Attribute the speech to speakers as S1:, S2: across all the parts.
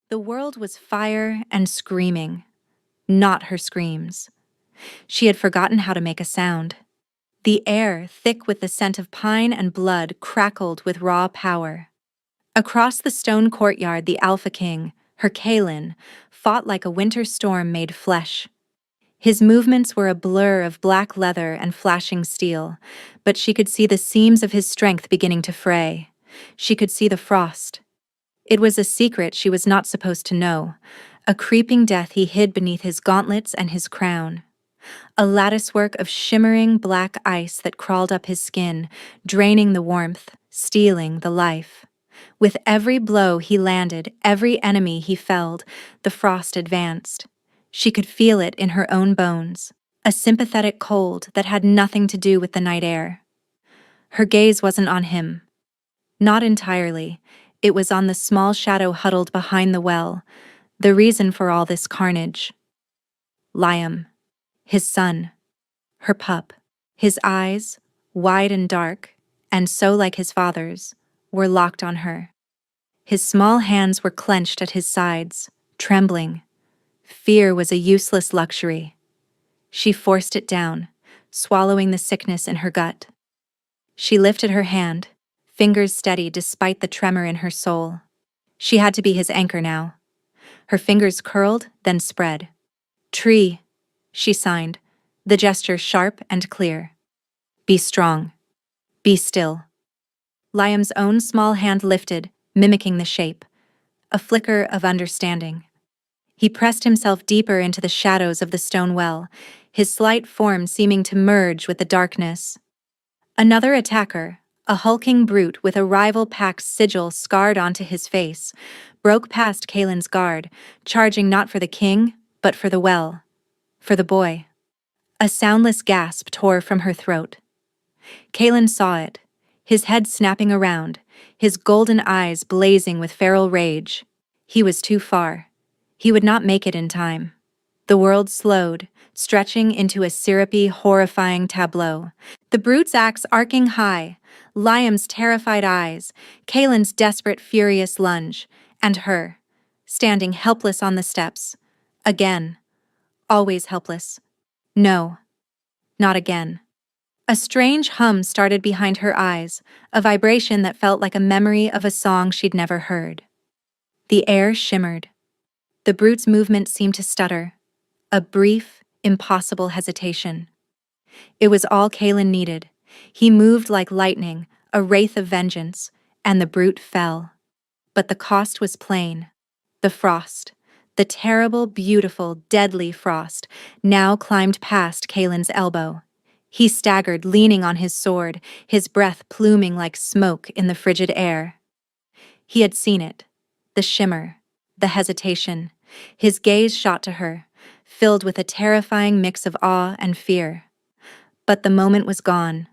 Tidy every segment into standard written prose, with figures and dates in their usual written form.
S1: The world was fire and screaming, not her screams. She had forgotten how to make a sound. The air, thick with the scent of pine and blood, crackled with raw power. Across the stone courtyard, the Alpha King, her Kalin, fought like a winter storm made flesh. His movements were a blur of black leather and flashing steel, but she could see the seams of his strength beginning to fray. She could see the frost. It was a secret she was not supposed to know, a creeping death he hid beneath his gauntlets and his crown. A latticework of shimmering black ice that crawled up his skin, draining the warmth, stealing the life. With every blow he landed, every enemy he felled, the frost advanced. She could feel it in her own bones, a sympathetic cold that had nothing to do with the night air. Her gaze wasn't on him. Not entirely. It was on the small shadow huddled behind the well, the reason for all this carnage. Liam, his son, her pup. His eyes, wide and dark, and so like his father's, were locked on her. His small hands were clenched at his sides, trembling. Fear was a useless luxury. She forced it down, swallowing the sickness in her gut. She lifted her hand, fingers steady despite the tremor in her soul. She had to be his anchor now. Her fingers curled, then spread. "Tree," she signed, the gesture sharp and clear. "Be strong. Be still." Liam's own small hand lifted, mimicking the shape. A flicker of understanding. He pressed himself deeper into the shadows of the stone well, his slight form seeming to merge with the darkness. Another attacker, a hulking brute with a rival pack's sigil scarred onto his face, broke past Kalen's guard, charging not for the king, but for the well. For the boy. A soundless gasp tore from her throat. Kalen saw it, his head snapping around, his golden eyes blazing with feral rage. He was too far. He would not make it in time. The world slowed, stretching into a syrupy, horrifying tableau. The brute's axe arcing high, Liam's terrified eyes, Kalen's desperate, furious lunge, and her, standing helpless on the steps. Again. Always helpless. No. Not again. A strange hum started behind her eyes, a vibration that felt like a memory of a song she'd never heard. The air shimmered. The brute's movement seemed to stutter. A brief, impossible hesitation. It was all Kalen needed. He moved like lightning, a wraith of vengeance, and the brute fell. But the cost was plain. The frost, the terrible, beautiful, deadly frost, now climbed past Kalen's elbow. He staggered, leaning on his sword, his breath pluming like smoke in the frigid air. He had seen it, the shimmer, the hesitation. His gaze shot to her, filled with a terrifying mix of awe and fear. But the moment was gone.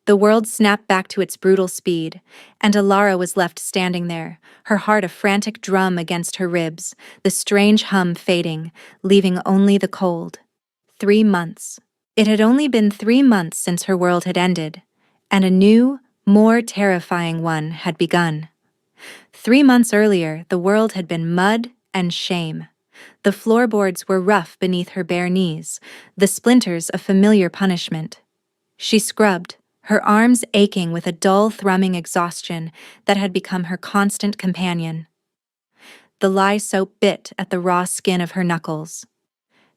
S1: The world snapped back to its brutal speed, and Alara was left standing there, her heart a frantic drum against her ribs, the strange hum fading, leaving only the cold. 3 months. It had only been 3 months since her world had ended, and a new, more terrifying one had begun. 3 months earlier, the world had been mud and shame. The floorboards were rough beneath her bare knees, the splinters a familiar punishment. She scrubbed, her arms aching with a dull, thrumming exhaustion that had become her constant companion. The lye soap bit at the raw skin of her knuckles.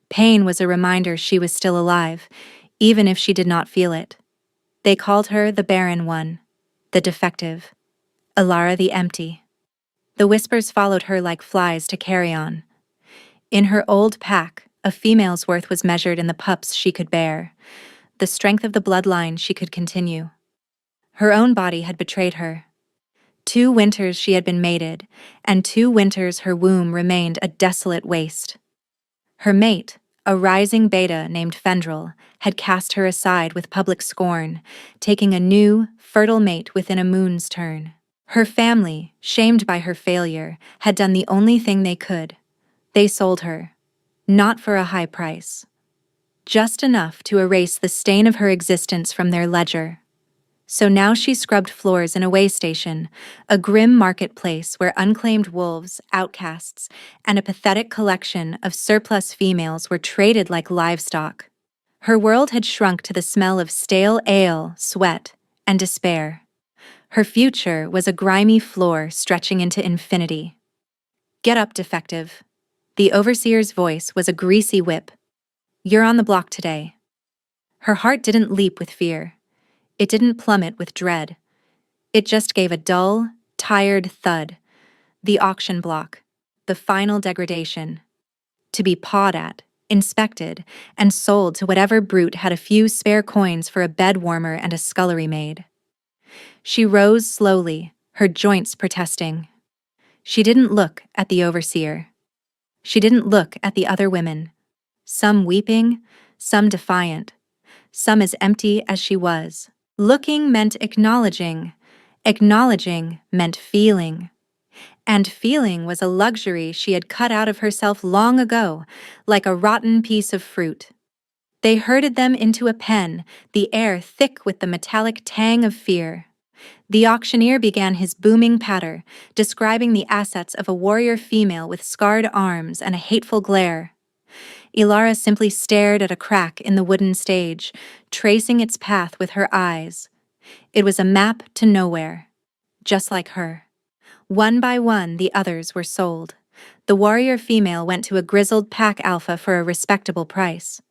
S1: Pain was a reminder she was still alive, even if she did not feel it. They called her the barren one, the defective, Alara the empty. The whispers followed her like flies to carry on. In her old pack, a female's worth was measured in the pups she could bear, the strength of the bloodline she could continue. Her own body had betrayed her. 2 winters she had been mated, and 2 winters her womb remained a desolate waste. Her mate, a rising beta named Fendril, had cast her aside with public scorn, taking a new, fertile mate within a moon's turn. Her family, shamed by her failure, had done the only thing they could. They sold her. Not for a high price. Just enough to erase the stain of her existence from their ledger. So now she scrubbed floors in a way station, a grim marketplace where unclaimed wolves, outcasts, and a pathetic collection of surplus females were traded like livestock. Her world had shrunk to the smell of stale ale, sweat, and despair. Her future was a grimy floor stretching into infinity. "Get up, defective." The overseer's voice was a greasy whip. "You're on the block today." Her heart didn't leap with fear. It didn't plummet with dread. It just gave a dull, tired thud. The auction block. The final degradation. To be pawed at, inspected, and sold to whatever brute had a few spare coins for a bed warmer and a scullery maid. She rose slowly, her joints protesting. She didn't look at the overseer. She didn't look at the other women. Some weeping, some defiant, some as empty as she was. Looking meant acknowledging. Acknowledging meant feeling. And feeling was a luxury she had cut out of herself long ago, like a rotten piece of fruit. They herded them into a pen, the air thick with the metallic tang of fear. The auctioneer began his booming patter, describing the assets of a warrior female with scarred arms and a hateful glare. Ilara simply stared at a crack in the wooden stage, tracing its path with her eyes. It was a map to nowhere, just like her. One by one, the others were sold. The warrior female went to a grizzled pack alpha for a respectable price.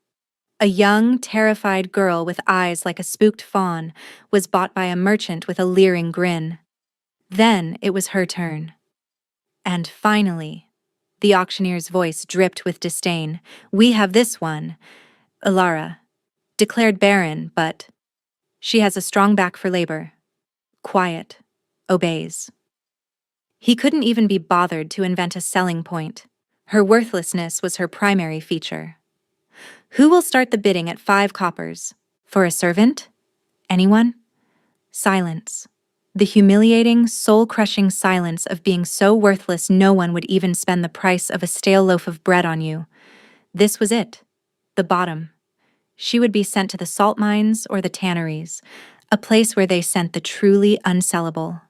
S1: A young, terrified girl with eyes like a spooked fawn was bought by a merchant with a leering grin. Then it was her turn. And finally, the auctioneer's voice dripped with disdain. "We have this one, Ilara, declared barren, but she has a strong back for labor. Quiet, obeys." He couldn't even be bothered to invent a selling point. Her worthlessness was her primary feature. "Who will start the bidding at 5 coppers? For a servant? Anyone?" Silence. The humiliating, soul-crushing silence of being so worthless no one would even spend the price of a stale loaf of bread on you. This was it. The bottom. She would be sent to the salt mines or the tanneries, a place where they sent the truly unsellable.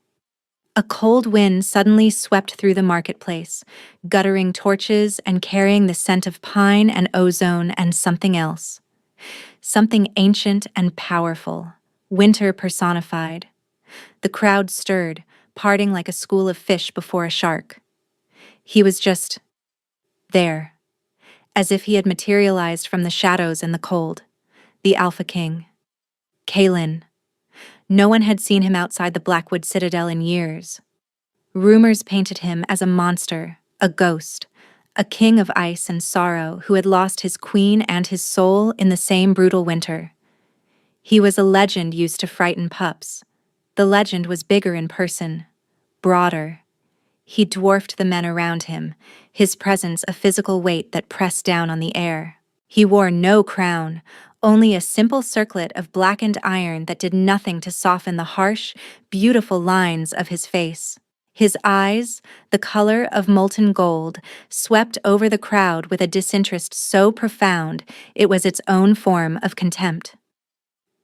S1: A cold wind suddenly swept through the marketplace, guttering torches and carrying the scent of pine and ozone and something else. Something ancient and powerful, winter personified. The crowd stirred, parting like a school of fish before a shark. He was just there, as if he had materialized from the shadows and the cold. The Alpha King. Kalin. No one had seen him outside the Blackwood Citadel in years. Rumors painted him as a monster, a ghost, a king of ice and sorrow who had lost his queen and his soul in the same brutal winter. He was a legend used to frighten pups. The legend was bigger in person, broader. He dwarfed the men around him, his presence a physical weight that pressed down on the air. He wore no crown, only a simple circlet of blackened iron that did nothing to soften the harsh, beautiful lines of his face. His eyes, the color of molten gold, swept over the crowd with a disinterest so profound it was its own form of contempt.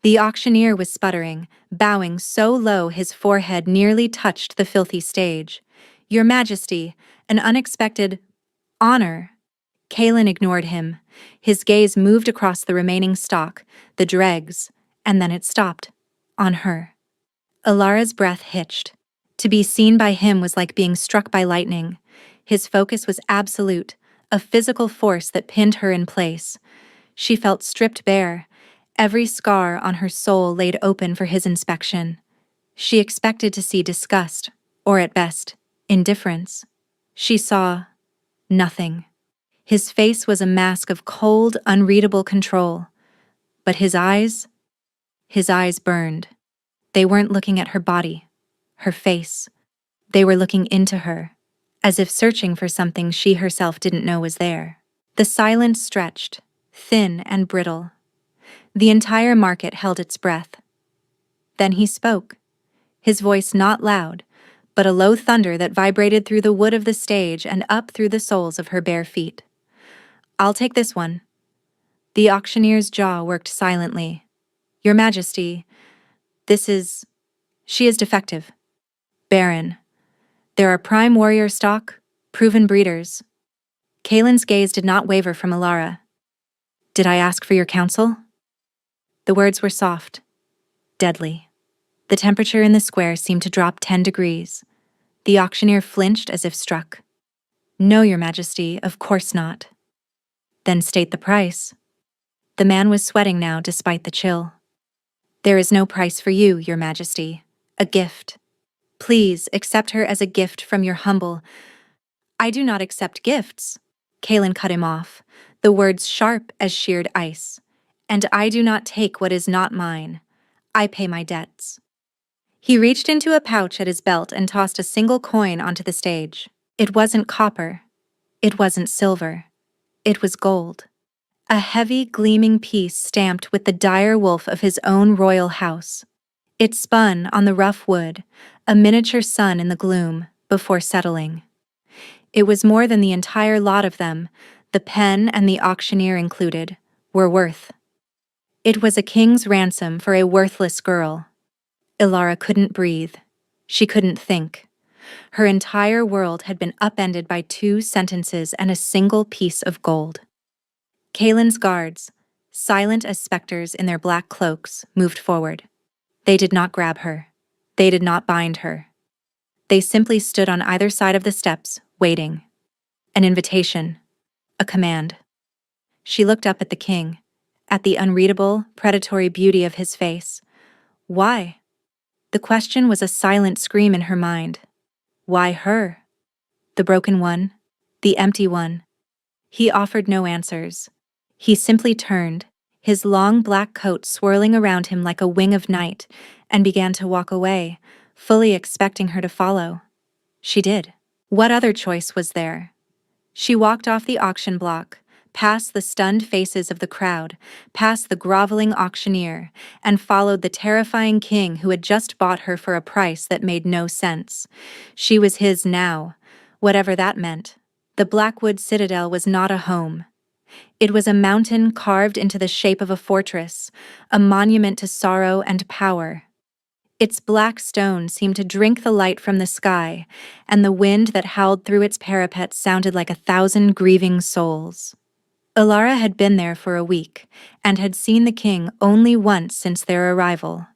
S1: The auctioneer was sputtering, bowing so low his forehead nearly touched the filthy stage. "Your Majesty, an unexpected honor." Kalin ignored him. His gaze moved across the remaining stock, the dregs, and then it stopped. On her. Ilara's breath hitched. To be seen by him was like being struck by lightning. His focus was absolute, a physical force that pinned her in place. She felt stripped bare, every scar on her soul laid open for his inspection. She expected to see disgust, or at best, indifference. She saw nothing. His face was a mask of cold, unreadable control. But his eyes burned. They weren't looking at her body, her face. They were looking into her, as if searching for something she herself didn't know was there. The silence stretched, thin and brittle. The entire market held its breath. Then he spoke, his voice not loud, but a low thunder that vibrated through the wood of the stage and up through the soles of her bare feet. "I'll take this one." The auctioneer's jaw worked silently. "Your Majesty, She is defective. Barren. There are prime warrior stock, proven breeders. Kalen's gaze did not waver from Alara. Did I ask for your counsel? The words were soft, deadly. The temperature in the square seemed to drop 10 degrees. The auctioneer flinched as if struck. No, Your Majesty, of course not. Then state the price. The man was sweating now despite the chill. There is no price for you, Your Majesty. A gift. Please accept her as a gift from your humble— I do not accept gifts. Kalen cut him off, the words sharp as sheared ice. And I do not take what is not mine. I pay my debts. He reached into a pouch at his belt and tossed a single coin onto the stage. It wasn't copper. It wasn't silver. It was gold. A heavy, gleaming piece stamped with the dire wolf of his own royal house. It spun on the rough wood, a miniature sun in the gloom, before settling. It was more than the entire lot of them, the pen and the auctioneer included, were worth. It was a king's ransom for a worthless girl. Alara couldn't breathe. She couldn't think. Her entire world had been upended by 2 sentences and a single piece of gold. Kalen's guards, silent as specters in their black cloaks, moved forward. They did not grab her. They did not bind her. They simply stood on either side of the steps, waiting. An invitation. A command. She looked up at the king, at the unreadable, predatory beauty of his face. Why? The question was a silent scream in her mind. Why her? The broken one? The empty one? He offered no answers. He simply turned, his long black coat swirling around him like a wing of night, and began to walk away, fully expecting her to follow. She did. What other choice was there? She walked off the auction block, past the stunned faces of the crowd, past the groveling auctioneer, and followed the terrifying king who had just bought her for a price that made no sense. She was his now, whatever that meant. The Blackwood Citadel was not a home. It was a mountain carved into the shape of a fortress, a monument to sorrow and power. Its black stone seemed to drink the light from the sky, and the wind that howled through its parapet sounded like 1,000 grieving souls. Alara had been there for a week, and had seen the king only once since their arrival.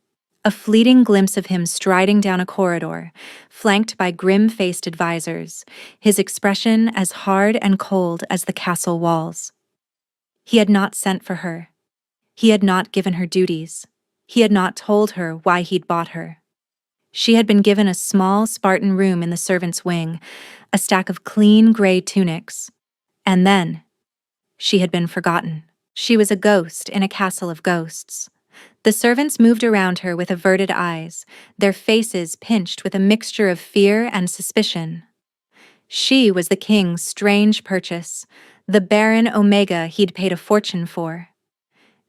S1: A fleeting glimpse of him striding down a corridor, flanked by grim-faced advisors, his expression as hard and cold as the castle walls. He had not sent for her. He had not given her duties. He had not told her why he'd bought her. She had been given a small Spartan room in the servants' wing, a stack of clean gray tunics. And then, she had been forgotten. She was a ghost in a castle of ghosts. The servants moved around her with averted eyes, their faces pinched with a mixture of fear and suspicion. She was the king's strange purchase, the barren Omega he'd paid a fortune for.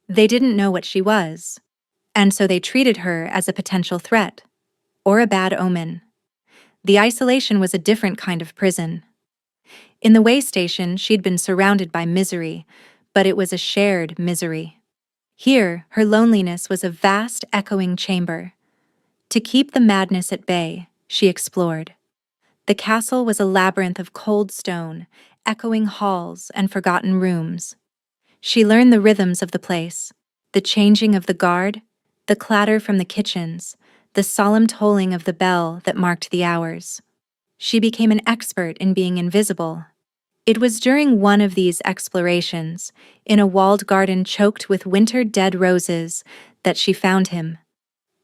S1: They didn't know what she was, and so they treated her as a potential threat, or a bad omen. The isolation was a different kind of prison. In the way station, she'd been surrounded by misery, but it was a shared misery. Here, her loneliness was a vast, echoing chamber. To keep the madness at bay, she explored. The castle was a labyrinth of cold stone, echoing halls and forgotten rooms. She learned the rhythms of the place, the changing of the guard, the clatter from the kitchens, the solemn tolling of the bell that marked the hours. She became an expert in being invisible. It was during one of these explorations, in a walled garden choked with winter-dead roses, that she found him.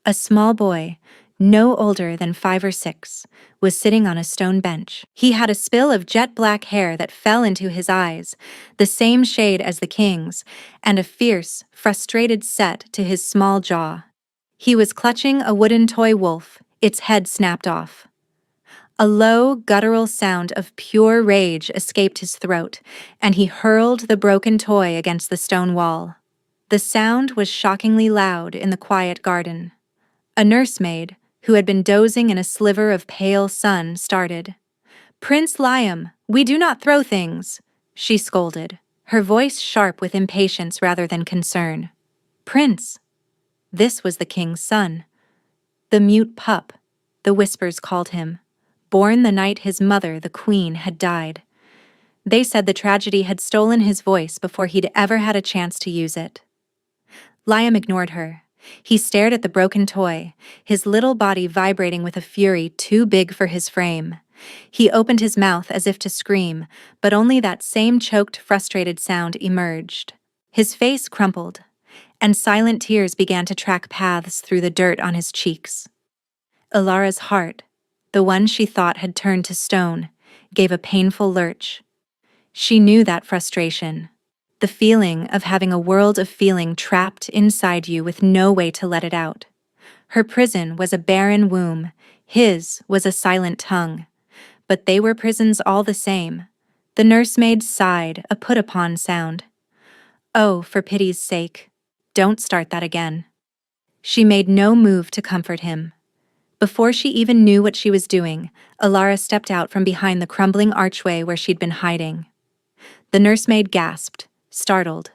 S1: A small boy, no older than 5 or 6, was sitting on a stone bench. He had a spill of jet-black hair that fell into his eyes, the same shade as the king's, and a fierce, frustrated set to his small jaw. He was clutching a wooden toy wolf, its head snapped off. A low, guttural sound of pure rage escaped his throat, and he hurled the broken toy against the stone wall. The sound was shockingly loud in the quiet garden. A nursemaid, who had been dozing in a sliver of pale sun, started. "Prince Liam, we do not throw things," she scolded, her voice sharp with impatience rather than concern. Prince. This was the king's son. The mute pup, the whispers called him, born the night his mother, the queen, had died. They said the tragedy had stolen his voice before he'd ever had a chance to use it. Liam ignored her. He stared at the broken toy, his little body vibrating with a fury too big for his frame. He opened his mouth as if to scream, but only that same choked, frustrated sound emerged. His face crumpled, and silent tears began to track paths through the dirt on his cheeks. Ilara's heart, the one she thought had turned to stone, gave a painful lurch. She knew that frustration, the feeling of having a world of feeling trapped inside you with no way to let it out. Her prison was a barren womb, his was a silent tongue. But they were prisons all the same. The nursemaid sighed, a put-upon sound. "Oh, for pity's sake, don't start that again." She made no move to comfort him. Before she even knew what she was doing, Ilara stepped out from behind the crumbling archway where she'd been hiding. The nursemaid gasped, startled.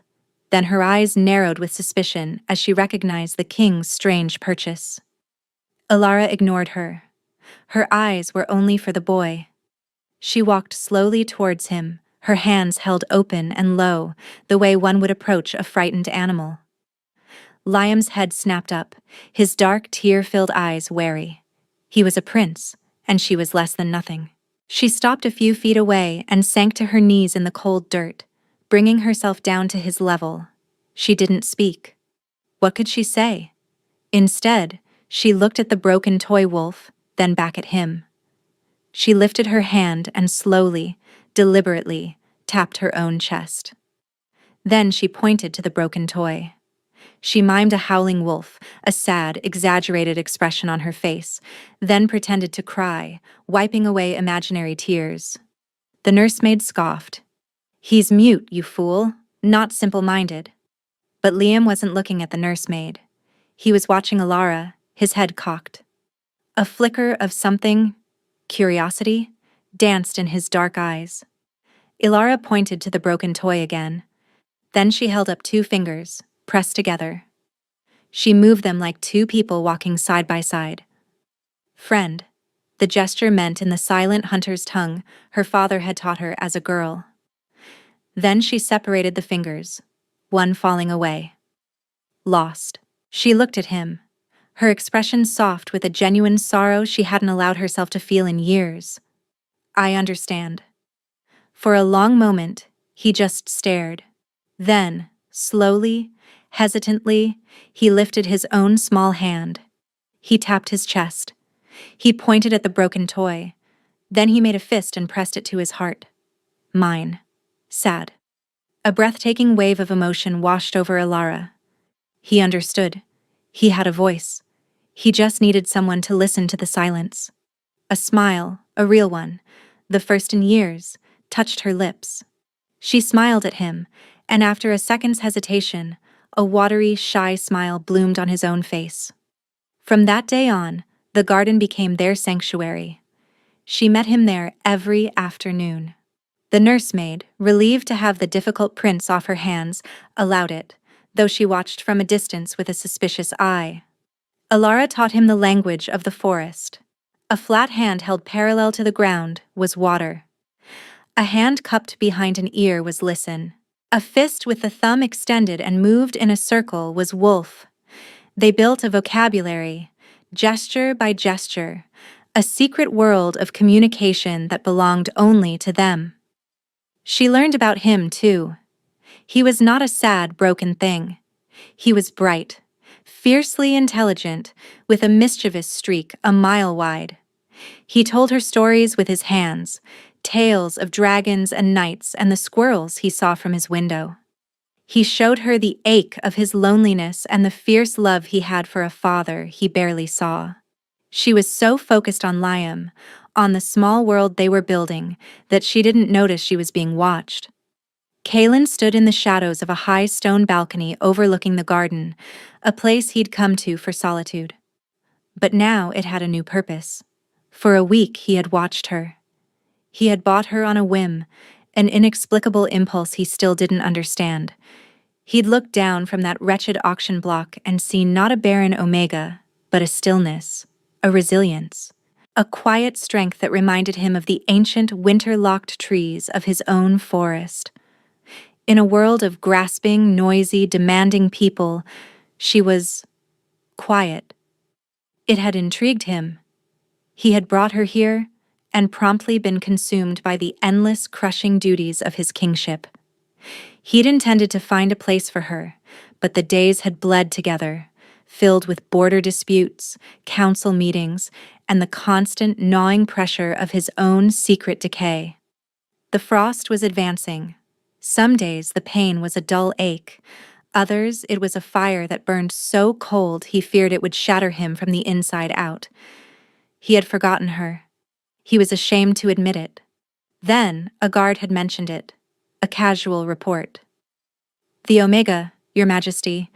S1: Then her eyes narrowed with suspicion as she recognized the king's strange purchase. Ilara ignored her. Her eyes were only for the boy. She walked slowly towards him, her hands held open and low, the way one would approach a frightened animal. Liam's head snapped up, his dark, tear-filled eyes wary. He was a prince, and she was less than nothing. She stopped a few feet away and sank to her knees in the cold dirt, bringing herself down to his level. She didn't speak. What could she say? Instead, she looked at the broken toy wolf, then back at him. She lifted her hand and slowly, deliberately, tapped her own chest. Then she pointed to the broken toy. She mimed a howling wolf, a sad, exaggerated expression on her face, then pretended to cry, wiping away imaginary tears. The nursemaid scoffed. "He's mute, you fool, not simple-minded." But Liam wasn't looking at the nursemaid. He was watching Ilara, his head cocked. A flicker of something, curiosity, danced in his dark eyes. Ilara pointed to the broken toy again. Then she held up 2 fingers, pressed together. She moved them like 2 people walking side by side. "Friend," the gesture meant in the silent hunter's tongue her father had taught her as a girl. Then she separated the fingers, one falling away. Lost. She looked at him, her expression soft with a genuine sorrow she hadn't allowed herself to feel in years. "I understand." For a long moment, he just stared. Then, slowly, hesitantly, he lifted his own small hand. He tapped his chest. He pointed at the broken toy. Then he made a fist and pressed it to his heart. "Mine." Sad. A breathtaking wave of emotion washed over Ilara. He understood. He had a voice. He just needed someone to listen to the silence. A smile, a real one, the first in years, touched her lips. She smiled at him, and after a second's hesitation, a watery, shy smile bloomed on his own face. From that day on, the garden became their sanctuary. She met him there every afternoon. The nursemaid, relieved to have the difficult prince off her hands, allowed it, though she watched from a distance with a suspicious eye. Ilara taught him the language of the forest. A flat hand held parallel to the ground was water. A hand cupped behind an ear was listen. A fist with the thumb extended and moved in a circle was wolf. They built a vocabulary, gesture by gesture, a secret world of communication that belonged only to them. She learned about him, too. He was not a sad, broken thing. He was bright, fiercely intelligent, with a mischievous streak a mile wide. He told her stories with his hands, tales of dragons and knights and the squirrels he saw from his window. He showed her the ache of his loneliness and the fierce love he had for a father he barely saw. She was so focused on Liam, on the small world they were building, that she didn't notice she was being watched. Kaelin stood in the shadows of a high stone balcony overlooking the garden, a place he'd come to for solitude. But now it had a new purpose. For a week he had watched her. He had bought her on a whim, an inexplicable impulse he still didn't understand. He'd looked down from that wretched auction block and seen not a barren omega, but a stillness, a resilience, a quiet strength that reminded him of the ancient winter-locked trees of his own forest. In a world of grasping, noisy, demanding people, she was quiet. It had intrigued him. He had brought her here and promptly been consumed by the endless, crushing duties of his kingship. He'd intended to find a place for her, but the days had bled together, filled with border disputes, council meetings, and the constant gnawing pressure of his own secret decay. The frost was advancing. Some days the pain was a dull ache. Others, it was a fire that burned so cold he feared it would shatter him from the inside out. He had forgotten her. He was ashamed to admit it. Then, a guard had mentioned it. A casual report. "The Omega, Your Majesty.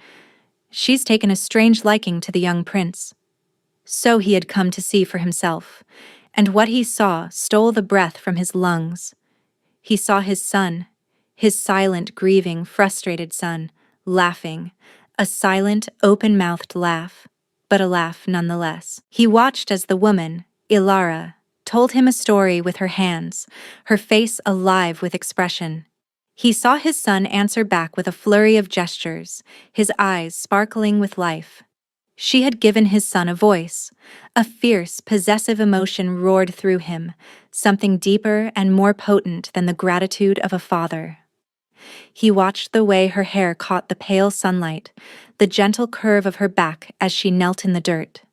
S1: She's taken a strange liking to the young prince." So he had come to see for himself, and what he saw stole the breath from his lungs. He saw his son, his silent, grieving, frustrated son, laughing, a silent, open-mouthed laugh, but a laugh nonetheless. He watched as the woman, Ilara, told him a story with her hands, her face alive with expression. He saw his son answer back with a flurry of gestures, his eyes sparkling with life. She had given his son a voice. A fierce, possessive emotion roared through him, something deeper and more potent than the gratitude of a father. He watched the way her hair caught the pale sunlight, the gentle curve of her back as she knelt in the dirt,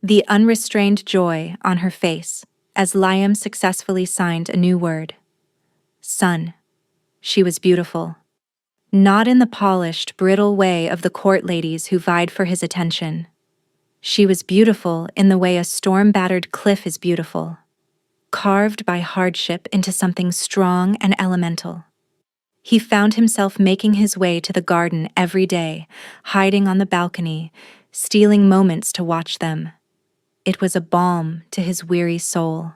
S1: the unrestrained joy on her face as Liam successfully signed a new word. Son. She was beautiful. Not in the polished, brittle way of the court ladies who vied for his attention. She was beautiful in the way a storm-battered cliff is beautiful, carved by hardship into something strong and elemental. He found himself making his way to the garden every day, hiding on the balcony, stealing moments to watch them. It was a balm to his weary soul.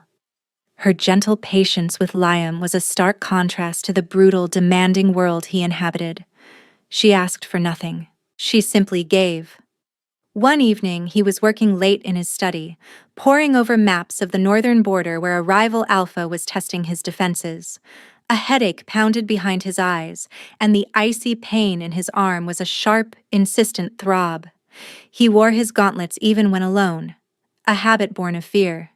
S1: Her gentle patience with Liam was a stark contrast to the brutal, demanding world he inhabited. She asked for nothing. She simply gave. One evening, he was working late in his study, poring over maps of the northern border where a rival alpha was testing his defenses. A headache pounded behind his eyes, and the icy pain in his arm was a sharp, insistent throb. He wore his gauntlets even when alone, a habit born of fear.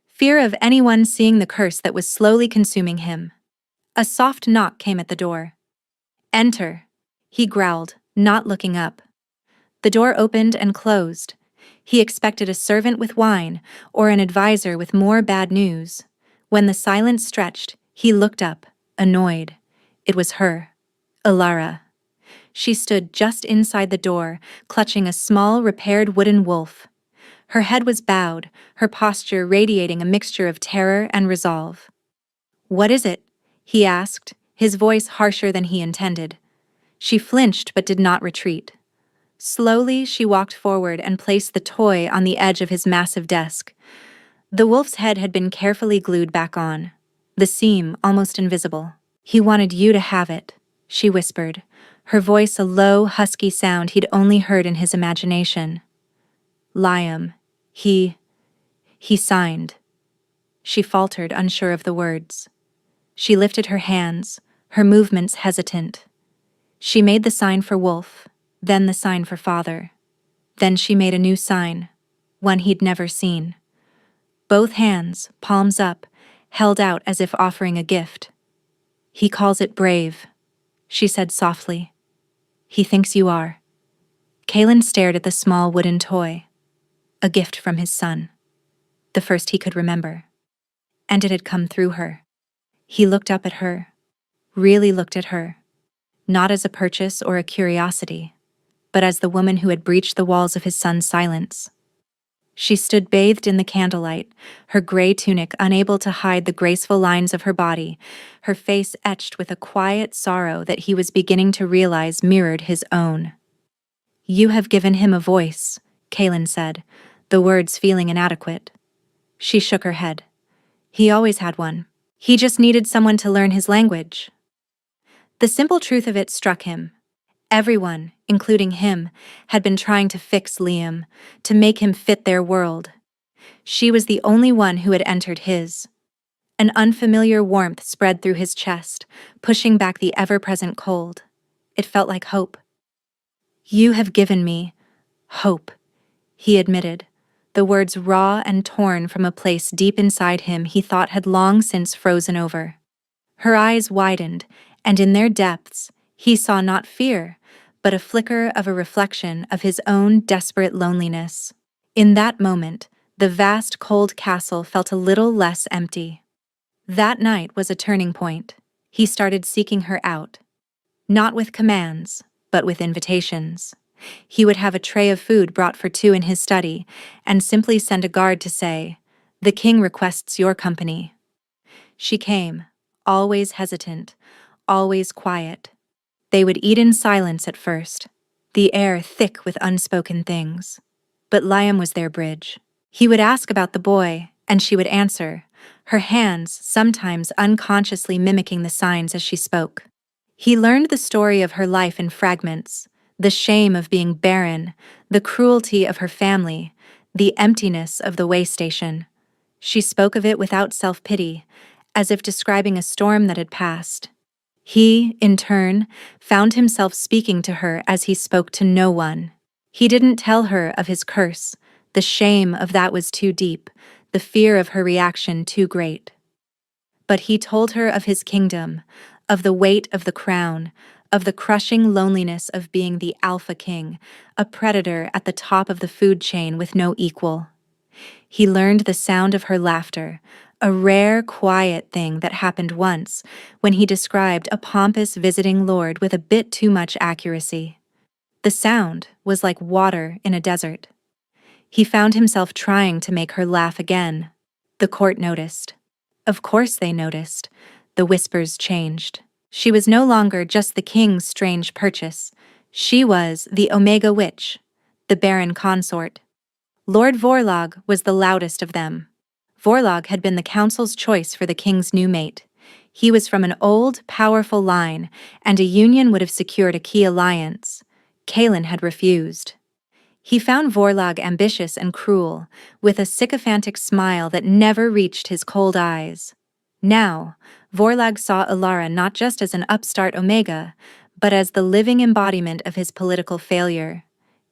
S1: Fear of anyone seeing the curse that was slowly consuming him. A soft knock came at the door. "Enter," he growled, not looking up. The door opened and closed. He expected a servant with wine or an advisor with more bad news. When the silence stretched, he looked up, annoyed. It was her, Ilara. She stood just inside the door, clutching a small, repaired wooden wolf. Her head was bowed, her posture radiating a mixture of terror and resolve. "What is it?" he asked, his voice harsher than he intended. She flinched but did not retreat. Slowly, she walked forward and placed the toy on the edge of his massive desk. The wolf's head had been carefully glued back on, the seam almost invisible. "He wanted you to have it," she whispered, her voice a low, husky sound he'd only heard in his imagination. "Liam, he signed." She faltered, unsure of the words. She lifted her hands, her movements hesitant. She made the sign for Wolf, then the sign for father. Then she made a new sign, one he'd never seen. Both hands, palms up, held out as if offering a gift. "He calls it brave," she said softly. "He thinks you are." Kalen stared at the small wooden toy. A gift from his son. The first he could remember. And it had come through her. He looked up at her, really looked at her, not as a purchase or a curiosity, but as the woman who had breached the walls of his son's silence. She stood bathed in the candlelight, her gray tunic unable to hide the graceful lines of her body, her face etched with a quiet sorrow that he was beginning to realize mirrored his own. "You have given him a voice," Kalen said, the words feeling inadequate. She shook her head. "He always had one. He just needed someone to learn his language." The simple truth of it struck him. Everyone, including him, had been trying to fix Liam, to make him fit their world. She was the only one who had entered his. An unfamiliar warmth spread through his chest, pushing back the ever-present cold. It felt like hope. "You have given me hope," he admitted, the words raw and torn from a place deep inside him he thought had long since frozen over. Her eyes widened, and in their depths, he saw not fear, but a flicker of a reflection of his own desperate loneliness. In that moment, the vast cold castle felt a little less empty. That night was a turning point. He started seeking her out. Not with commands, but with invitations. He would have a tray of food brought for two in his study, and simply send a guard to say, "The king requests your company." She came, always hesitant, always quiet. They would eat in silence at first, the air thick with unspoken things. But Liam was their bridge. He would ask about the boy, and she would answer, her hands sometimes unconsciously mimicking the signs as she spoke. He learned the story of her life in fragments, the shame of being barren, the cruelty of her family, the emptiness of the way station. She spoke of it without self-pity, as if describing a storm that had passed. He, in turn, found himself speaking to her as he spoke to no one. He didn't tell her of his curse. The shame of that was too deep, the fear of her reaction too great. But he told her of his kingdom, of the weight of the crown, of the crushing loneliness of being the alpha king, a predator at the top of the food chain with no equal. He learned the sound of her laughter, a rare, quiet thing that happened once when he described a pompous visiting lord with a bit too much accuracy. The sound was like water in a desert. He found himself trying to make her laugh again. The court noticed. Of course they noticed. The whispers changed. She was no longer just the king's strange purchase. She was the Omega Witch, the Baron Consort. Lord Vorlog was the loudest of them. Vorlog had been the council's choice for the king's new mate. He was from an old, powerful line, and a union would have secured a key alliance. Kaelin had refused. He found Vorlog ambitious and cruel, with a sycophantic smile that never reached his cold eyes. Now, Vorlog saw Alara not just as an upstart Omega, but as the living embodiment of his political failure.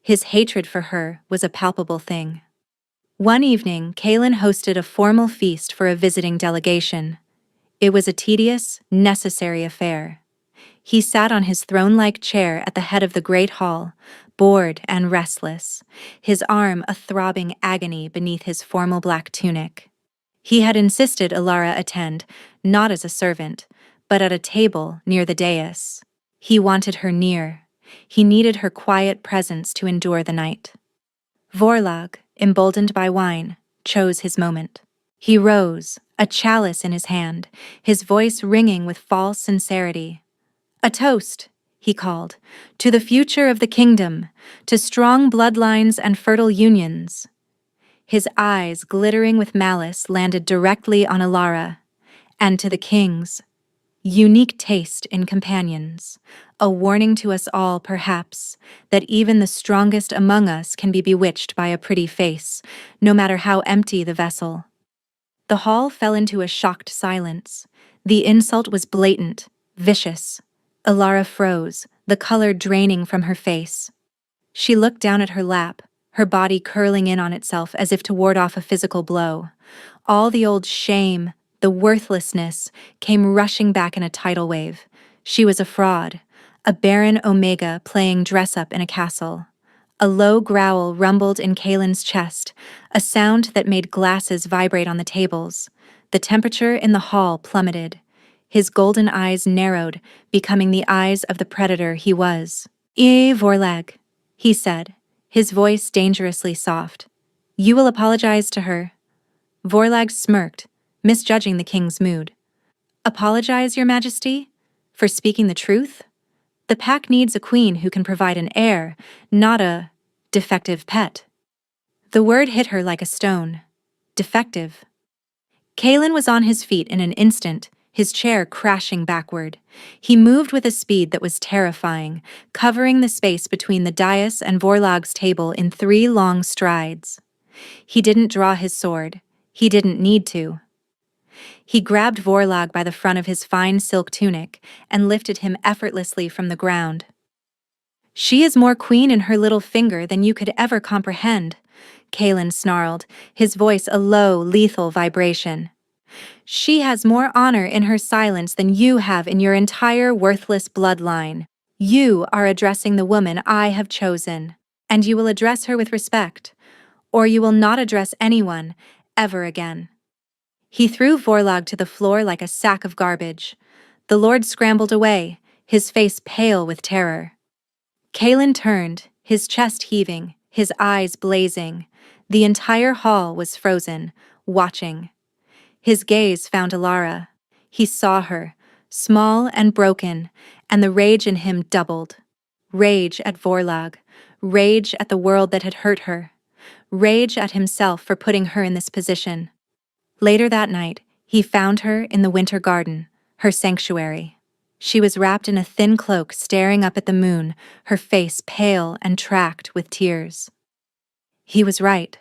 S1: His hatred for her was a palpable thing. One evening, Kaelin hosted a formal feast for a visiting delegation. It was a tedious, necessary affair. He sat on his throne-like chair at the head of the great hall, bored and restless, his arm a throbbing agony beneath his formal black tunic. He had insisted Alara attend, not as a servant, but at a table near the dais. He wanted her near. He needed her quiet presence to endure the night. Vorlog, emboldened by wine, chose his moment. He rose, a chalice in his hand, his voice ringing with false sincerity. "A toast," he called, "to the future of the kingdom, to strong bloodlines and fertile unions." His eyes, glittering with malice, landed directly on Alara, and to the king's unique taste in companions, a warning to us all, perhaps, that even the strongest among us can be bewitched by a pretty face, no matter how empty the vessel. The hall fell into a shocked silence. The insult was blatant, vicious. Alara froze, the color draining from her face. She looked down at her lap, her body curling in on itself as if to ward off a physical blow. All the old shame, the worthlessness, came rushing back in a tidal wave. She was a fraud, a barren Omega playing dress-up in a castle. A low growl rumbled in Kaelin's chest, a sound that made glasses vibrate on the tables. The temperature in the hall plummeted. His golden eyes narrowed, becoming the eyes of the predator he was. Vorlag," he said, his voice dangerously soft. "You will apologize to her." Vorlag smirked, misjudging the king's mood. "Apologize, Your Majesty? For speaking the truth? The pack needs a queen who can provide an heir, not a defective pet." The word hit her like a stone. Defective. Kaelin was on his feet in an instant, his chair crashing backward. He moved with a speed that was terrifying, covering the space between the dais and Vorlog's table in 3 long strides. He didn't draw his sword. He didn't need to. He grabbed Vorlag by the front of his fine silk tunic and lifted him effortlessly from the ground. "She is more queen in her little finger than you could ever comprehend," Kalen snarled, his voice a low, lethal vibration. "She has more honor in her silence than you have in your entire worthless bloodline. You are addressing the woman I have chosen, and you will address her with respect, or you will not address anyone, ever again." He threw Vorlag to the floor like a sack of garbage. The Lord scrambled away, his face pale with terror. Kalen turned, his chest heaving, his eyes blazing. The entire hall was frozen, watching. His gaze found Alara. He saw her, small and broken, and the rage in him doubled. Rage at Vorlag, rage at the world that had hurt her, rage at himself for putting her in this position. Later that night, he found her in the winter garden, her sanctuary. She was wrapped in a thin cloak, staring up at the moon, her face pale and tracked with tears. "He was right,"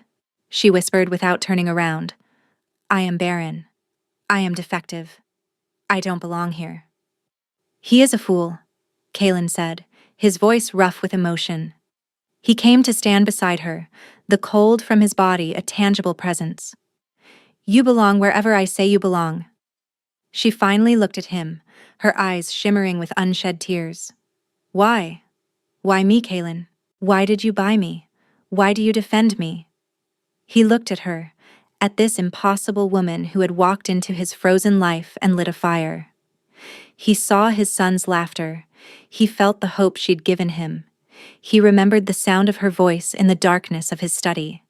S1: she whispered without turning around. "I am barren. I am defective. I don't belong here." "He is a fool," Kalen said, his voice rough with emotion. He came to stand beside her, the cold from his body a tangible presence. "You belong wherever I say you belong." She finally looked at him, her eyes shimmering with unshed tears. "Why? Why me, Kalen? Why did you buy me? Why do you defend me?" He looked at her, at this impossible woman who had walked into his frozen life and lit a fire. He saw his son's laughter. He felt the hope she'd given him. He remembered the sound of her voice in the darkness of his study.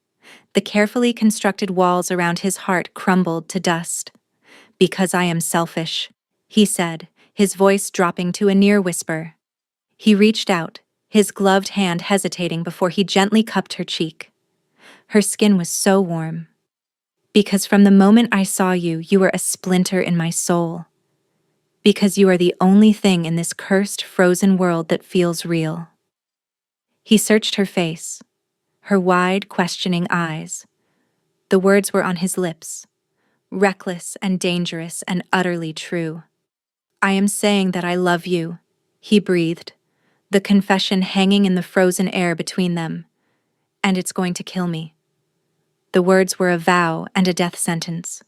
S1: The carefully constructed walls around his heart crumbled to dust. "Because I am selfish," he said, his voice dropping to a near whisper. He reached out, his gloved hand hesitating before he gently cupped her cheek. Her skin was so warm. "Because from the moment I saw you, you were a splinter in my soul. Because you are the only thing in this cursed, frozen world that feels real." He searched her face, her wide, questioning eyes. The words were on his lips, reckless and dangerous and utterly true. "I am saying that I love you," he breathed, the confession hanging in the frozen air between them. "And it's going to kill me." The words were a vow and a death sentence.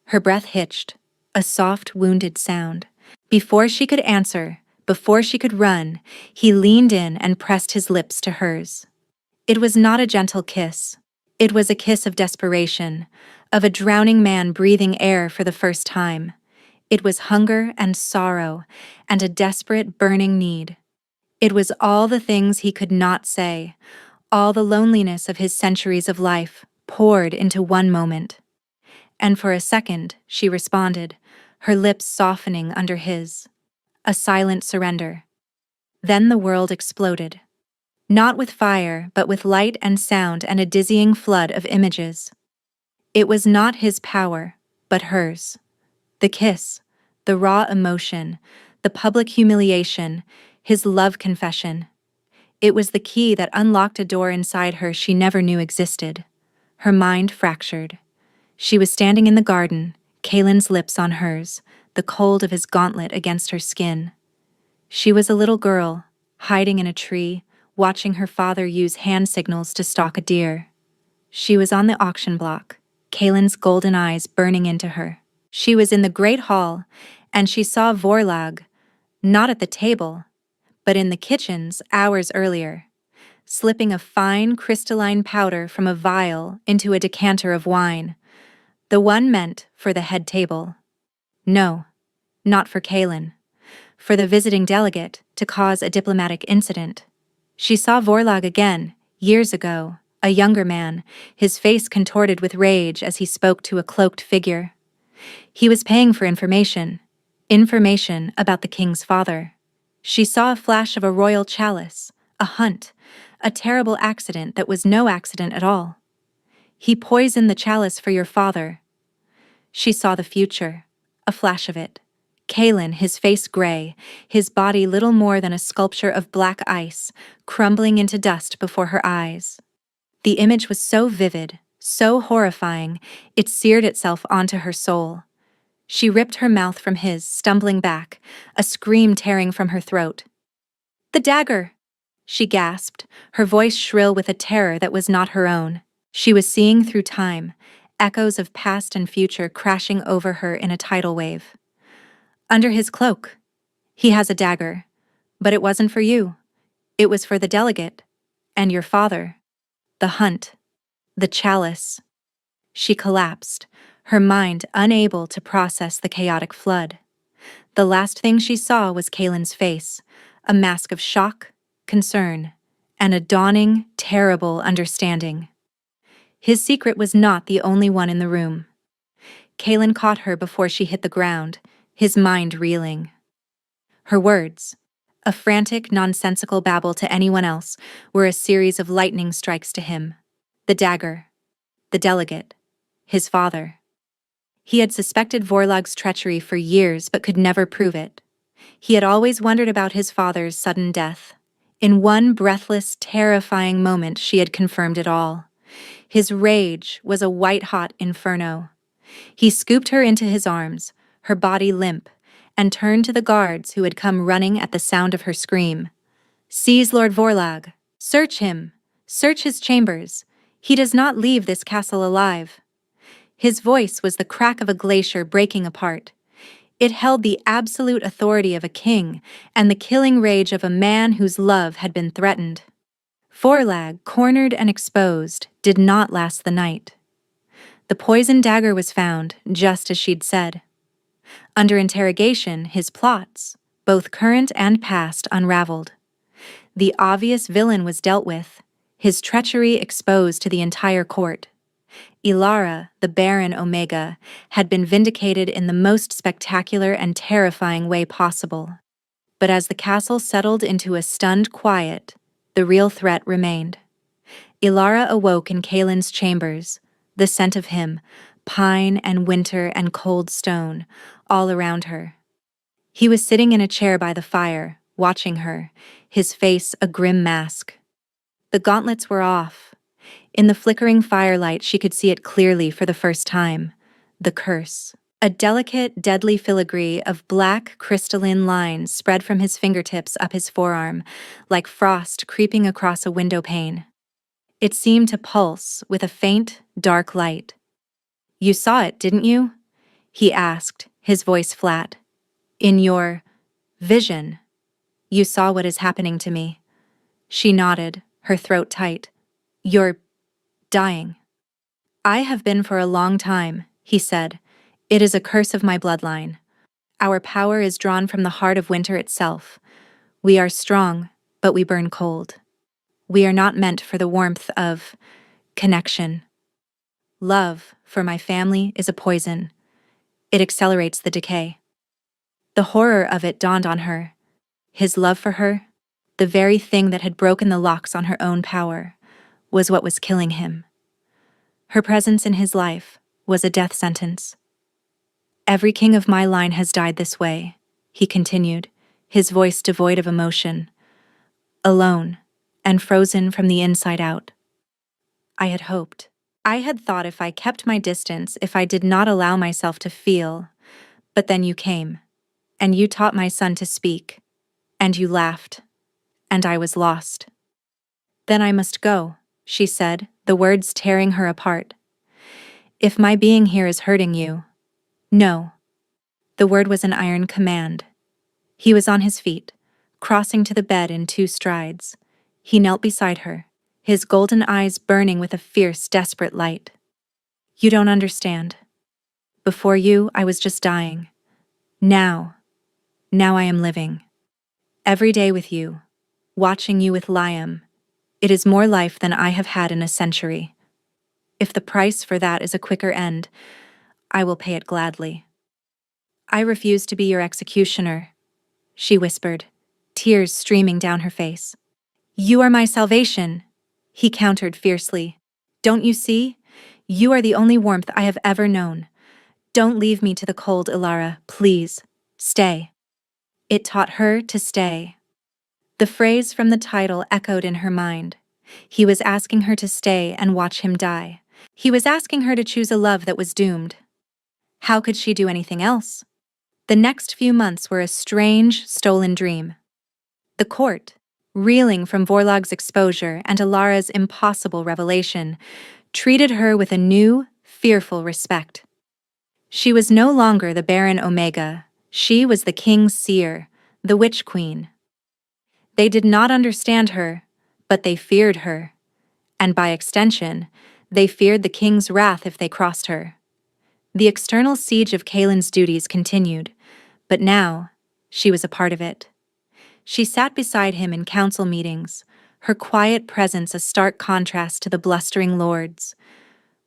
S1: Her breath hitched, a soft, wounded sound. Before she could answer, before she could run, he leaned in and pressed his lips to hers. It was not a gentle kiss. It was a kiss of desperation, of a drowning man breathing air for the first time. It was hunger and sorrow, and a desperate, burning need. It was all the things he could not say, all the loneliness of his centuries of life, poured into one moment. And for a second, she responded, her lips softening under his. A silent surrender. Then the world exploded. Not with fire, but with light and sound and a dizzying flood of images. It was not his power, but hers. The kiss, the raw emotion, the public humiliation, his love confession. It was the key that unlocked a door inside her she never knew existed. Her mind fractured. She was standing in the garden, Kalen's lips on hers, the cold of his gauntlet against her skin. She was a little girl, hiding in a tree, watching her father use hand signals to stalk a deer. She was on the auction block, Kalen's golden eyes burning into her. She was in the great hall, and she saw Vorlag, not at the table, but in the kitchens hours earlier, slipping a fine crystalline powder from a vial into a decanter of wine, the one meant for the head table. No, not for Kalen. For the visiting delegate to cause a diplomatic incident. She saw Vorlag again, years ago, a younger man, his face contorted with rage as he spoke to a cloaked figure. He was paying for information about the king's father. She saw a flash of a royal chalice, a hunt, a terrible accident that was no accident at all. "He poisoned the chalice for your father." She saw the future, a flash of it. Kalen, his face gray, his body little more than a sculpture of black ice, crumbling into dust before her eyes. The image was so vivid, so horrifying, it seared itself onto her soul. She ripped her mouth from his, stumbling back, a scream tearing from her throat. "The dagger!" she gasped, her voice shrill with a terror that was not her own. She was seeing through time, echoes of past and future crashing over her in a tidal wave. "Under his cloak. He has a dagger. But it wasn't for you. It was for the delegate. And your father. The hunt. The chalice." She collapsed, her mind unable to process the chaotic flood. The last thing she saw was Kalen's face, a mask of shock, concern, and a dawning, terrible understanding. His secret was not the only one in the room. Kalen caught her before she hit the ground, his mind reeling. Her words, a frantic, nonsensical babble to anyone else, were a series of lightning strikes to him. The dagger. The delegate. His father. He had suspected Vorlag's treachery for years but could never prove it. He had always wondered about his father's sudden death. In one breathless, terrifying moment she had confirmed it all. His rage was a white-hot inferno. He scooped her into his arms, her body limp, and turned to the guards who had come running at the sound of her scream. "Seize Lord Vorlag! Search him! Search his chambers! He does not leave this castle alive!" His voice was the crack of a glacier breaking apart. It held the absolute authority of a king and the killing rage of a man whose love had been threatened. Vorlag, cornered and exposed, did not last the night. The poisoned dagger was found, just as she'd said. Under interrogation, his plots, both current and past, unraveled. The obvious villain was dealt with, his treachery exposed to the entire court. Ilara, the Baron Omega, had been vindicated in the most spectacular and terrifying way possible. But as the castle settled into a stunned quiet, the real threat remained. Ilara awoke in Kalen's chambers, the scent of him, pine and winter and cold stone, all around her. He was sitting in a chair by the fire, watching her, his face a grim mask. The gauntlets were off. In the flickering firelight she could see it clearly for the first time. The curse. A delicate, deadly filigree of black, crystalline lines spread from his fingertips up his forearm, like frost creeping across a window pane. It seemed to pulse with a faint, dark light. "You saw it, didn't you?" he asked, his voice flat. "In your vision, you saw what is happening to me." She nodded, her throat tight. "You're dying." "I have been for a long time," he said. "It is a curse of my bloodline. Our power is drawn from the heart of winter itself. We are strong, but we burn cold. We are not meant for the warmth of connection. Love, for my family, is a poison. It accelerates the decay." The horror of it dawned on her. His love for her, the very thing that had broken the locks on her own power, was what was killing him. Her presence in his life was a death sentence. "Every king of my line has died this way," he continued, his voice devoid of emotion. "Alone, and frozen from the inside out. I had hoped. I had thought if I kept my distance, if I did not allow myself to feel. But then you came, and you taught my son to speak, and you laughed, and I was lost." "Then I must go," she said, the words tearing her apart. "If my being here is hurting you." "No." The word was an iron command. He was on his feet, crossing to the bed in 2 strides. He knelt beside her, his golden eyes burning with a fierce, desperate light. "You don't understand. Before you, I was just dying. Now I am living. Every day with you, watching you with Liam. It is more life than I have had in a century. If the price for that is a quicker end, I will pay it gladly." "I refuse to be your executioner," she whispered, tears streaming down her face. "You are my salvation," he countered fiercely. "Don't you see? You are the only warmth I have ever known. Don't leave me to the cold, Ilara, please. Stay." It taught her to stay. The phrase from the title echoed in her mind. He was asking her to stay and watch him die. He was asking her to choose a love that was doomed. How could she do anything else? The next few months were a strange, stolen dream. The court, reeling from Vorlog's exposure and Alara's impossible revelation, treated her with a new, fearful respect. She was no longer the Baron Omega. She was the king's seer, the witch queen. They did not understand her, but they feared her. And by extension, they feared the king's wrath if they crossed her. The external siege of Kaelin's duties continued, but now she was a part of it. She sat beside him in council meetings, her quiet presence a stark contrast to the blustering lords.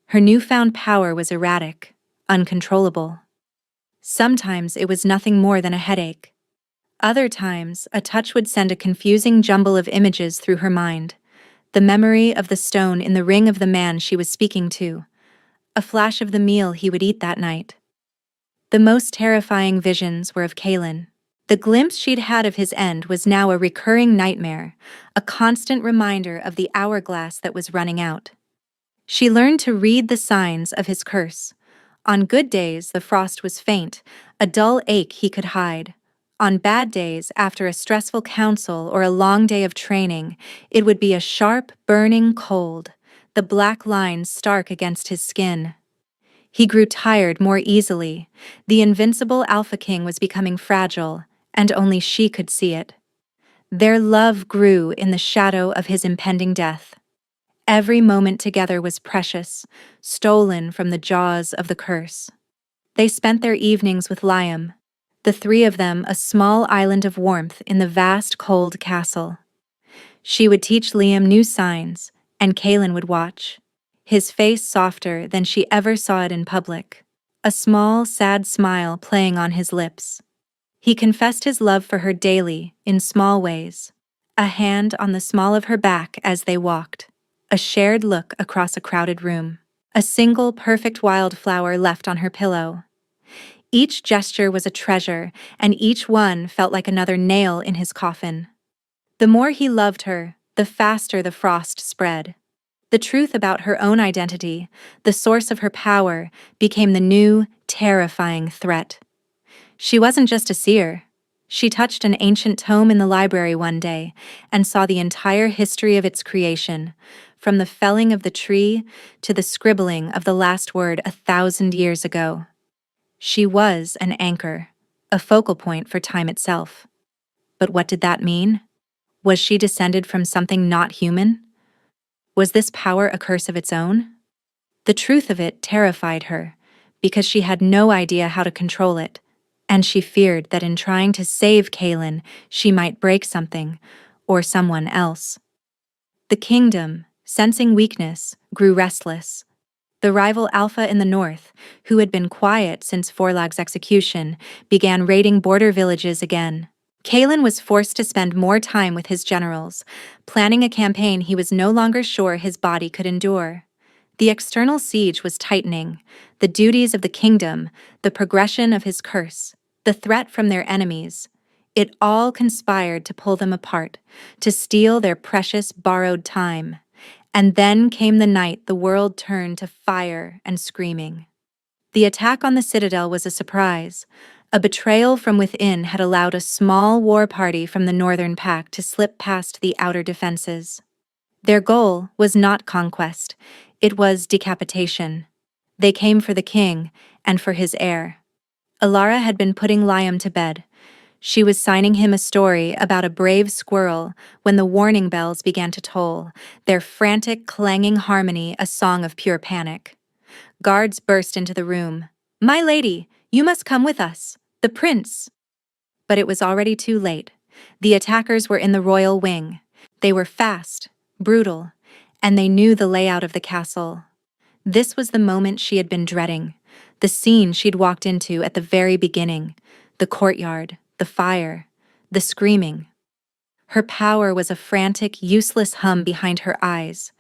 S1: Her newfound power was erratic, uncontrollable. Sometimes it was nothing more than a headache. Other times, a touch would send a confusing jumble of images through her mind. The memory of the stone in the ring of the man she was speaking to, a flash of the meal he would eat that night. The most terrifying visions were of Kaelin. The glimpse she'd had of his end was now a recurring nightmare, a constant reminder of the hourglass that was running out. She learned to read the signs of his curse. On good days, the frost was faint, a dull ache he could hide. On bad days, after a stressful council or a long day of training, it would be a sharp, burning cold, the black lines stark against his skin. He grew tired more easily. The invincible Alpha King was becoming fragile, and only she could see it. Their love grew in the shadow of his impending death. Every moment together was precious, stolen from the jaws of the curse. They spent their evenings with Liam, the three of them a small island of warmth in the vast, cold castle. She would teach Liam new signs, and Kaelin would watch, his face softer than she ever saw it in public, a small, sad smile playing on his lips. He confessed his love for her daily, in small ways, a hand on the small of her back as they walked, a shared look across a crowded room, a single perfect wildflower left on her pillow. Each gesture was a treasure, and each one felt like another nail in his coffin. The more he loved her, the faster the frost spread. The truth about her own identity, the source of her power, became the new, terrifying threat. She wasn't just a seer. She touched an ancient tome in the library one day and saw the entire history of its creation, from the felling of the tree to the scribbling of the last word 1,000 years ago. She was an anchor, a focal point for time itself. But what did that mean? Was she descended from something not human? Was this power a curse of its own? The truth of it terrified her, because she had no idea how to control it, and she feared that in trying to save Kaelin, she might break something, or someone else. The kingdom, sensing weakness, grew restless. The rival Alpha in the north, who had been quiet since Vorlag's execution, began raiding border villages again. Kaelin was forced to spend more time with his generals, planning a campaign he was no longer sure his body could endure. The external siege was tightening, the duties of the kingdom, the progression of his curse, the threat from their enemies. It all conspired to pull them apart, to steal their precious borrowed time. And then came the night the world turned to fire and screaming. The attack on the citadel was a surprise. A betrayal from within had allowed a small war party from the northern pack to slip past the outer defenses. Their goal was not conquest, it was decapitation. They came for the king and for his heir. Alara had been putting Liam to bed. She was signing him a story about a brave squirrel when the warning bells began to toll, their frantic, clanging harmony a song of pure panic. Guards burst into the room. "My lady, you must come with us. The prince." But it was already too late. The attackers were in the royal wing. They were fast, brutal, and they knew the layout of the castle. This was the moment she had been dreading, the scene she'd walked into at the very beginning, the courtyard, the fire, the screaming. Her power was a frantic, useless hum behind her eyes.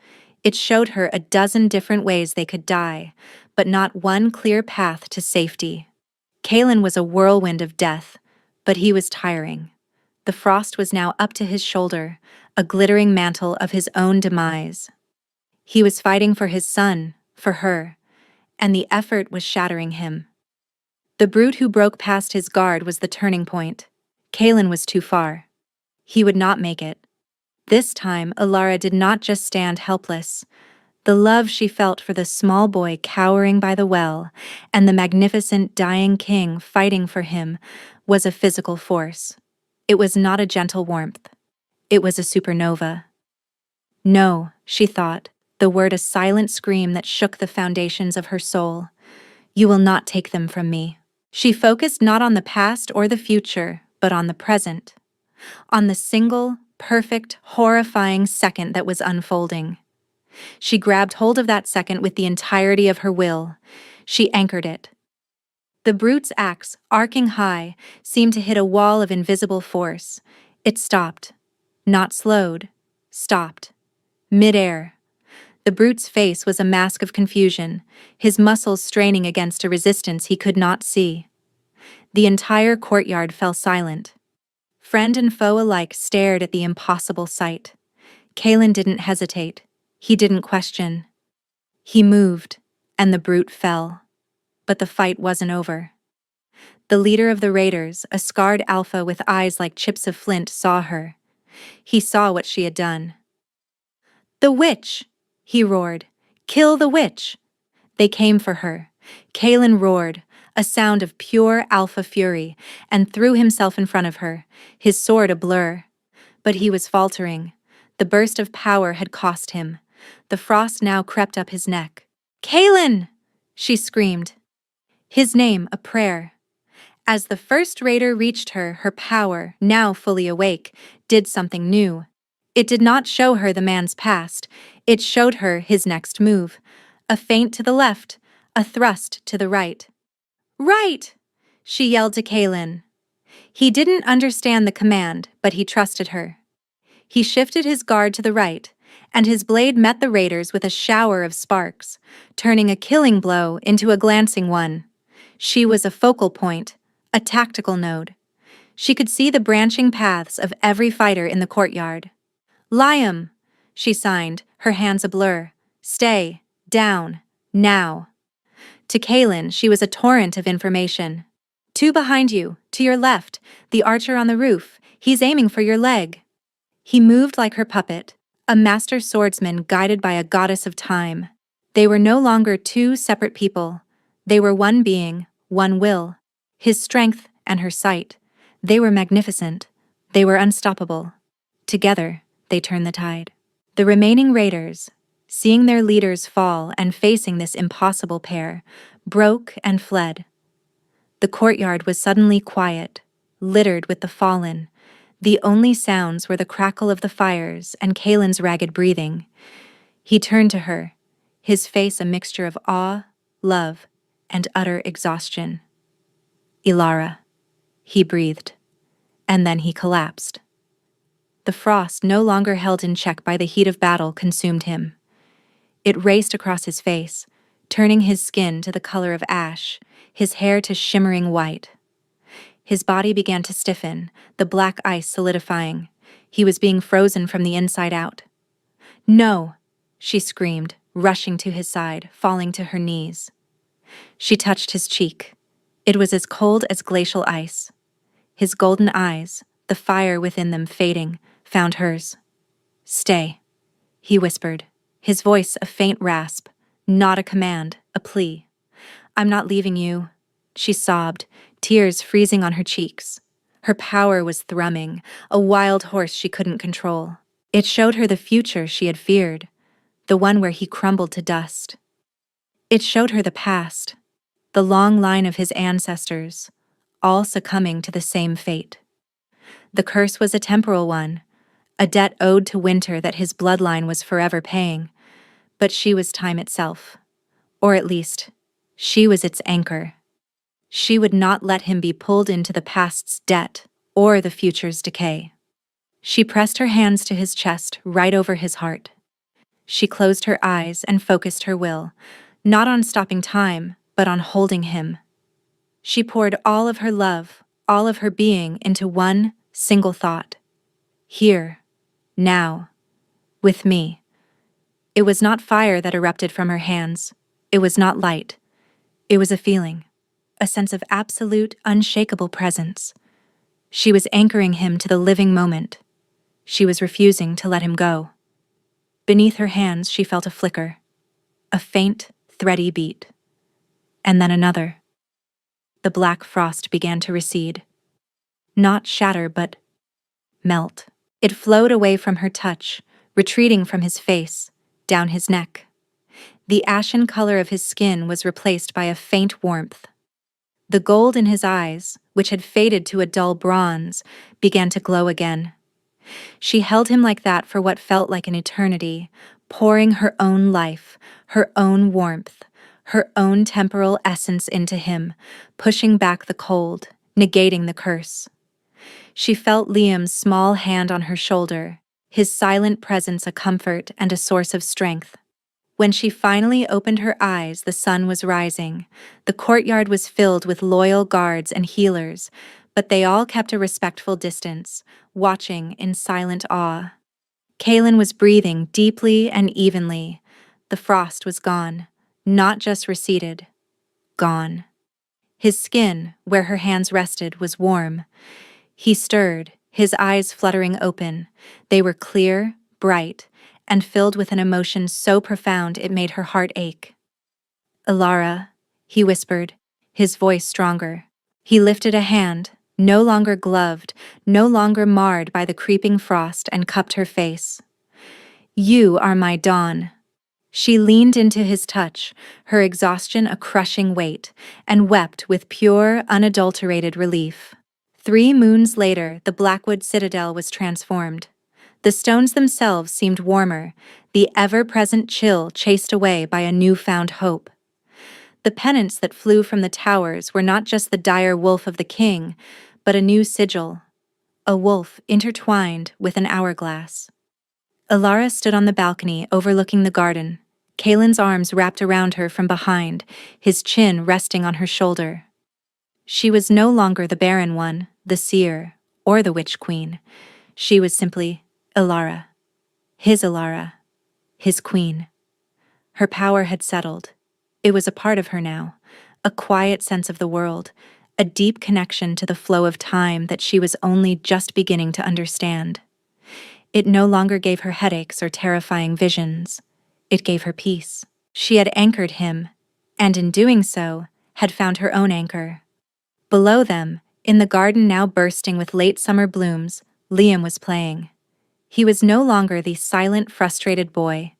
S1: It showed her a dozen different ways they could die, but not one clear path to safety. Kaelin was a whirlwind of death, but he was tiring. The frost was now up to his shoulder, a glittering mantle of his own demise. He was fighting for his son, for her, and the effort was shattering him. The brute who broke past his guard was the turning point. Kalen was too far. He would not make it. This time, Ilara did not just stand helpless. The love she felt for the small boy cowering by the well and the magnificent dying king fighting for him was a physical force. It was not a gentle warmth. It was a supernova. No, she thought, the word a silent scream that shook the foundations of her soul. You will not take them from me. She focused not on the past or the future, but on the present. On the single, perfect, horrifying second that was unfolding. She grabbed hold of that second with the entirety of her will. She anchored it. The brute's axe, arcing high, seemed to hit a wall of invisible force. It stopped. Not slowed. Stopped. Mid-air. The brute's face was a mask of confusion, his muscles straining against a resistance he could not see. The entire courtyard fell silent. Friend and foe alike stared at the impossible sight. Kalen didn't hesitate. He didn't question. He moved, and the brute fell. But the fight wasn't over. The leader of the raiders, a scarred alpha with eyes like chips of flint, saw her. He saw what she had done. "The witch!" he roared. "Kill the witch!" They came for her. Kalen roared, a sound of pure alpha fury, and threw himself in front of her, his sword a blur. But he was faltering. The burst of power had cost him. The frost now crept up his neck. "Kalen!" she screamed. His name a prayer. As the first raider reached her, her power, now fully awake, did something new. It did not show her the man's past. It showed her his next move. A feint to the left, a thrust to the right. "Right!" she yelled to Kalen. He didn't understand the command, but he trusted her. He shifted his guard to the right, and his blade met the raiders with a shower of sparks, turning a killing blow into a glancing one. She was a focal point, a tactical node. She could see the branching paths of every fighter in the courtyard. "Liam," she signed, her hands a blur. "Stay, down, now." To Kalen, she was a torrent of information. "Two behind you, to your left, the archer on the roof. He's aiming for your leg." He moved like her puppet, a master swordsman guided by a goddess of time. They were no longer two separate people. They were one being, one will. His strength and her sight. They were magnificent. They were unstoppable. Together, they turned the tide. The remaining raiders, seeing their leaders fall and facing this impossible pair, broke and fled. The courtyard was suddenly quiet, littered with the fallen. The only sounds were the crackle of the fires and Kalen's ragged breathing. He turned to her, his face a mixture of awe, love, and utter exhaustion. "Ilara," he breathed, and then he collapsed. The frost, no longer held in check by the heat of battle, consumed him. It raced across his face, turning his skin to the color of ash, his hair to shimmering white. His body began to stiffen, the black ice solidifying. He was being frozen from the inside out. "No!" she screamed, rushing to his side, falling to her knees. She touched his cheek. It was as cold as glacial ice. His golden eyes, the fire within them fading, found hers. "Stay," he whispered, his voice a faint rasp, not a command, a plea. "I'm not leaving you," she sobbed, tears freezing on her cheeks. Her power was thrumming, a wild horse she couldn't control. It showed her the future she had feared, the one where he crumbled to dust. It showed her the past, the long line of his ancestors, all succumbing to the same fate. The curse was a temporal one, a debt owed to winter that his bloodline was forever paying, but she was time itself. Or at least, she was its anchor. She would not let him be pulled into the past's debt or the future's decay. She pressed her hands to his chest, right over his heart. She closed her eyes and focused her will, not on stopping time, but on holding him. She poured all of her love, all of her being into one single thought. Here, now, with me. It was not fire that erupted from her hands. It was not light. It was a feeling, a sense of absolute, unshakable presence. She was anchoring him to the living moment. She was refusing to let him go. Beneath her hands, she felt a flicker, a faint, thready beat. And then another. The black frost began to recede. Not shatter, but melt. It flowed away from her touch, retreating from his face, down his neck. The ashen color of his skin was replaced by a faint warmth. The gold in his eyes, which had faded to a dull bronze, began to glow again. She held him like that for what felt like an eternity, pouring her own life, her own warmth, her own temporal essence into him, pushing back the cold, negating the curse. She felt Liam's small hand on her shoulder, his silent presence a comfort and a source of strength. When she finally opened her eyes, the sun was rising. The courtyard was filled with loyal guards and healers, but they all kept a respectful distance, watching in silent awe. Kaelin was breathing deeply and evenly. The frost was gone, not just receded, gone. His skin, where her hands rested, was warm. He stirred, his eyes fluttering open. They were clear, bright, and filled with an emotion so profound it made her heart ache. "Elara," he whispered, his voice stronger. He lifted a hand, no longer gloved, no longer marred by the creeping frost, and cupped her face. "You are my dawn." She leaned into his touch, her exhaustion a crushing weight, and wept with pure, unadulterated relief. 3 moons later, the Blackwood Citadel was transformed. The stones themselves seemed warmer, the ever-present chill chased away by a newfound hope. The pennants that flew from the towers were not just the dire wolf of the king, but a new sigil, a wolf intertwined with an hourglass. Elara stood on the balcony overlooking the garden, Kaelin's arms wrapped around her from behind, his chin resting on her shoulder. She was no longer the barren one, the seer, or the witch queen. She was simply Elara, his queen. Her power had settled. It was a part of her now, a quiet sense of the world, a deep connection to the flow of time that she was only just beginning to understand. It no longer gave her headaches or terrifying visions. It gave her peace. She had anchored him, and in doing so, had found her own anchor. Below them, in the garden now bursting with late summer blooms, Liam was playing. He was no longer the silent, frustrated boy.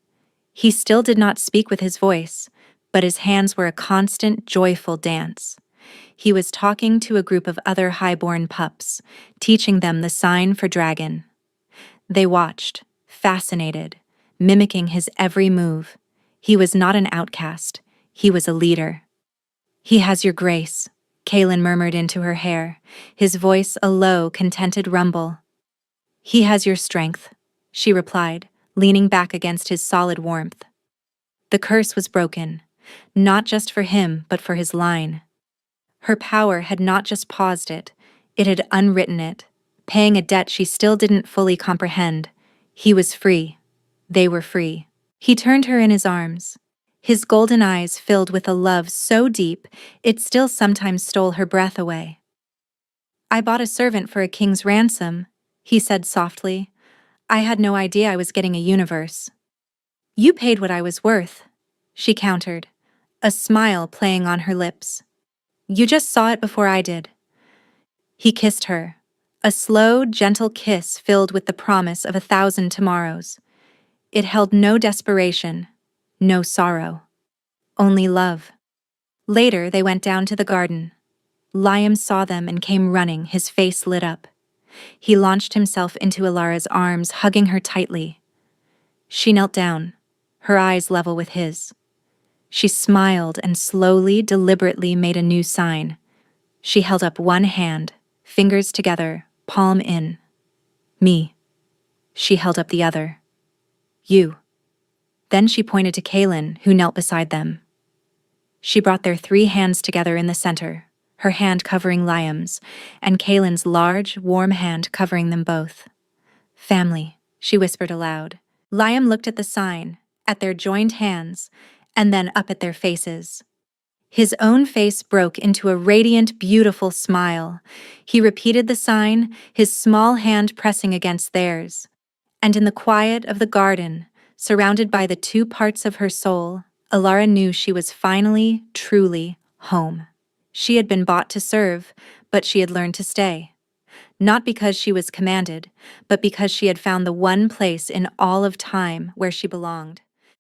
S1: He still did not speak with his voice, but his hands were a constant, joyful dance. He was talking to a group of other highborn pups, teaching them the sign for dragon. They watched, fascinated, mimicking his every move. He was not an outcast. He was a leader. "He has your grace," Kaelin murmured into her hair, his voice a low, contented rumble. "He has your strength," she replied, leaning back against his solid warmth. The curse was broken, not just for him, but for his line. Her power had not just paused it had unwritten it, paying a debt she still didn't fully comprehend. He was free. They were free. He turned her in his arms, his golden eyes filled with a love so deep it still sometimes stole her breath away. "I bought a servant for a king's ransom," he said softly. "I had no idea I was getting a universe." "You paid what I was worth," she countered, a smile playing on her lips. "You just saw it before I did." He kissed her, a slow, gentle kiss filled with the promise of 1,000 tomorrows. It held no desperation, no sorrow, only love. Later, they went down to the garden. Liam saw them and came running, his face lit up. He launched himself into Elara's arms, hugging her tightly. She knelt down, her eyes level with his. She smiled and slowly, deliberately made a new sign. She held up one hand, fingers together, palm in. "Me." She held up the other. "You." Then she pointed to Kaelin, who knelt beside them. She brought their 3 hands together in the center, her hand covering Liam's, and Kaylin's large, warm hand covering them both. "Family," she whispered aloud. Liam looked at the sign, at their joined hands, and then up at their faces. His own face broke into a radiant, beautiful smile. He repeated the sign, his small hand pressing against theirs. And in the quiet of the garden, surrounded by the two parts of her soul, Alara knew she was finally, truly home. She had been bought to serve, but she had learned to stay. Not because she was commanded, but because she had found the one place in all of time where she belonged.